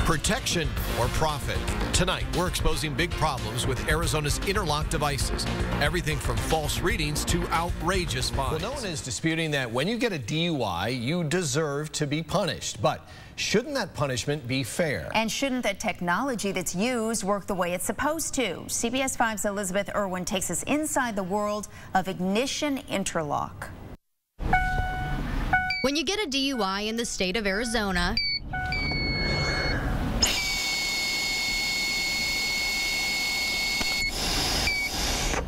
Protection or profit? Tonight, we're exposing big problems with Arizona's Interlock devices. Everything from false readings to outrageous fines. Well, no one is disputing that when you get a DUI, you deserve to be punished. But shouldn't that punishment be fair? And shouldn't the technology that's used work the way it's supposed to? CBS 5's Elizabeth Irwin takes us inside the world of ignition interlock. When you get a DUI in the state of Arizona,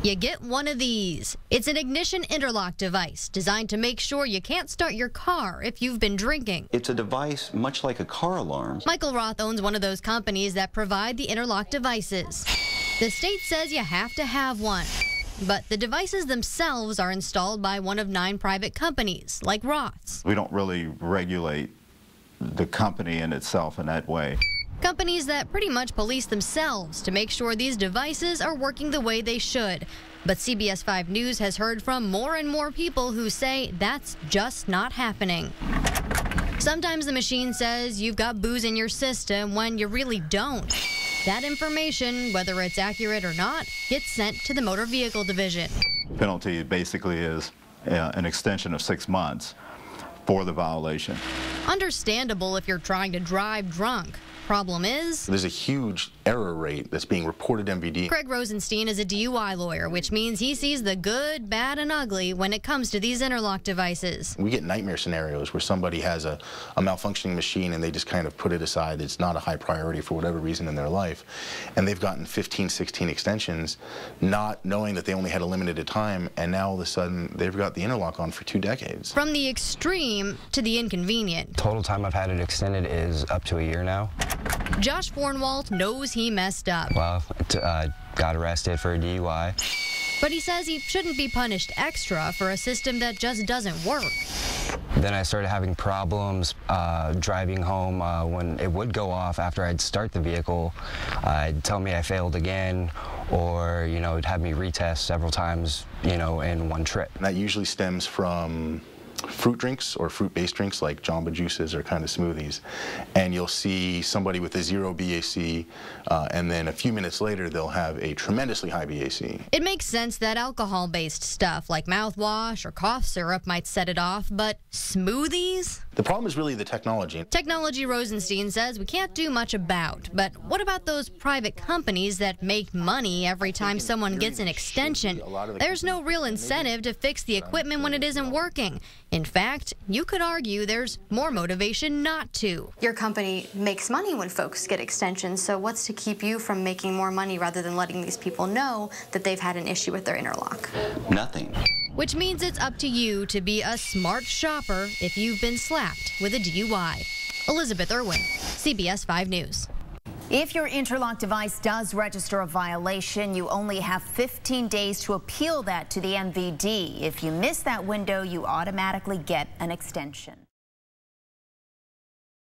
you get one of these. It's an ignition interlock device designed to make sure you can't start your car if you've been drinking. It's a device much like a car alarm. Michael Roth owns one of those companies that provide the interlock devices. The state says you have to have one, but the devices themselves are installed by one of 9 private companies, like Roth's. We don't really regulate the company in itself in that way. Companies that pretty much police themselves to make sure these devices are working the way they should. But CBS 5 News has heard from more and more people who say that's just not happening. Sometimes the machine says you've got booze in your system when you really don't. That information, whether it's accurate or not, gets sent to the Motor Vehicle Division. Penalty basically is an extension of 6 months for the violation. Understandable if you're trying to drive drunk. Problem is, there's a huge error rate that's being reported to MVD. Craig Rosenstein is a DUI lawyer, which means he sees the good, bad, and ugly when it comes to these interlock devices. We get nightmare scenarios where somebody has a malfunctioning machine and they just kind of put it aside. It's not a high priority for whatever reason in their life. And they've gotten 15, 16 extensions, not knowing that they only had a limited time, and now all of a sudden they've got the interlock on for 2 decades. From the extreme to the inconvenient. Total time I've had it extended is up to a year now. Josh Fornwalt knows he messed up. Well, got arrested for a DUI. But he says he shouldn't be punished extra for a system that just doesn't work. Then I started having problems driving home when it would go off after I'd start the vehicle. It'd tell me I failed again, or, it'd have me retest several times, in one trip. And that usually stems from fruit drinks or fruit-based drinks like Jamba juices or kind of smoothies, and you'll see somebody with a 0 BAC, and then a few minutes later they'll have a tremendously high BAC. It makes sense that alcohol-based stuff like mouthwash or cough syrup might set it off, but smoothies? The problem is really the technology. Technology, Rosenstein says we can't do much about, but what about those private companies that make money every time someone gets an extension? There's no real incentive to fix the equipment when it isn't working. In fact, you could argue there's more motivation not to. Your company makes money when folks get extensions, so what's to keep you from making more money rather than letting these people know that they've had an issue with their interlock? Nothing. Which means it's up to you to be a smart shopper if you've been slapped with a DUI. Elizabeth Irwin, CBS 5 News. If your interlock device does register a violation, you only have 15 days to appeal that to the MVD. If you miss that window, you automatically get an extension.